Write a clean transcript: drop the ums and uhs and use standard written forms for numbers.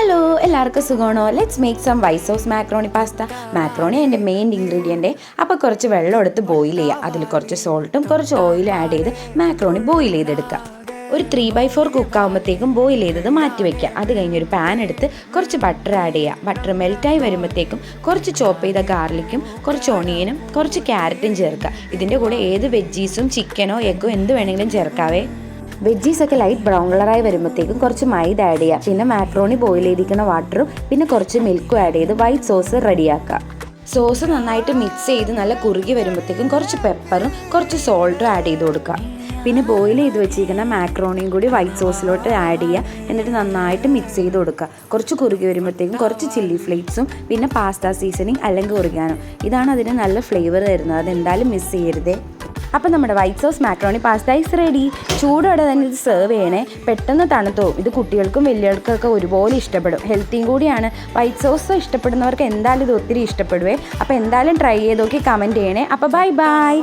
Hello, എല്ലാവർക്കും സുഖമാണോ? Let's make some white sauce macaroni pasta. Macaroni അതിൻ്റെ മെയിൻ ഇൻഗ്രീഡിയൻറ്റ്. അപ്പോൾ കുറച്ച് വെള്ളം എടുത്ത് ബോയിൽ ചെയ്യുക. അതിൽ കുറച്ച് സോൾട്ടും കുറച്ച് ഓയിലും ആഡ് ചെയ്ത് മാക്രോണി ബോയിൽ ചെയ്തെടുക്കുക. ഒരു 3/4 കുക്കാകുമ്പോഴത്തേക്കും ബോയിൽ ചെയ്തത് മാറ്റി വയ്ക്കുക. അത് കഴിഞ്ഞൊരു പാൻ എടുത്ത് കുറച്ച് ബട്ടർ ആഡ് ചെയ്യുക. ബട്ടർ മെൽറ്റായി വരുമ്പോഴത്തേക്കും കുറച്ച് ചോപ്പ് ചെയ്ത ഗാർലിക്കും കുറച്ച് ഓണിയനും കുറച്ച് ക്യാരറ്റും ചേർക്കുക. ഇതിൻ്റെ കൂടെ ഏത് വെജീസും ചിക്കനോ എഗ്ഗോ എന്ത് വേണമെങ്കിലും ചേർക്കാവേ. വെജീസൊക്കെ ലൈറ്റ് ബ്രൗൺ കളറായി വരുമ്പോഴത്തേക്കും കുറച്ച് മൈദ ആഡ് ചെയ്യുക. പിന്നെ മാക്രോണി ബോയിൽ ചെയ്തിരിക്കുന്ന വാട്ടറും പിന്നെ കുറച്ച് മിൽക്കും ആഡ് ചെയ്ത് വൈറ്റ് സോസ് റെഡിയാക്കുക. സോസ് നന്നായിട്ട് മിക്സ് ചെയ്ത് നല്ല കുറുകി വരുമ്പോഴത്തേക്കും കുറച്ച് പെപ്പറും കുറച്ച് സോൾട്ടും ആഡ് ചെയ്ത് കൊടുക്കുക. പിന്നെ ബോയിൽ ചെയ്ത് വെച്ചിരിക്കുന്ന മാക്രോണിയും കൂടി വൈറ്റ് സോസിലോട്ട് ആഡ് ചെയ്യുക. എന്നിട്ട് നന്നായിട്ട് മിക്സ് ചെയ്ത് കൊടുക്കുക. കുറച്ച് കുറുകി വരുമ്പോഴത്തേക്കും കുറച്ച് ചില്ലി ഫ്ലേക്സും പിന്നെ പാസ്ത സീസണിങ് അല്ലെങ്കിൽ ഒറിഗാനോ, ഇതാണ് അതിന് നല്ല ഫ്ലേവർ തരുന്നത്. അതെന്തായാലും മിസ് ചെയ്യരുതേ. അപ്പം നമ്മുടെ white sauce macaroni pasta is ready. ചൂടോടെ തന്നെ ഇത് സെർവ് ചെയ്യണേ. പെട്ടെന്ന് തണുത്തോ. ഇത് കുട്ടികൾക്കും വലിയവർക്കൊക്കെ ഒരുപോലെ ഇഷ്ടപ്പെടും. ഹെൽത്തിയും കൂടിയാണ്. വൈറ്റ് സോസ് ഇഷ്ടപ്പെടുന്നവർക്ക് എന്തായാലും ഇത് ഒത്തിരി ഇഷ്ടപ്പെടുവേ. അപ്പോൾ എന്തായാലും ട്രൈ ചെയ്ത് നോക്കി കമൻറ്റ് ചെയ്യണേ. അപ്പോൾ ബൈ ബൈ.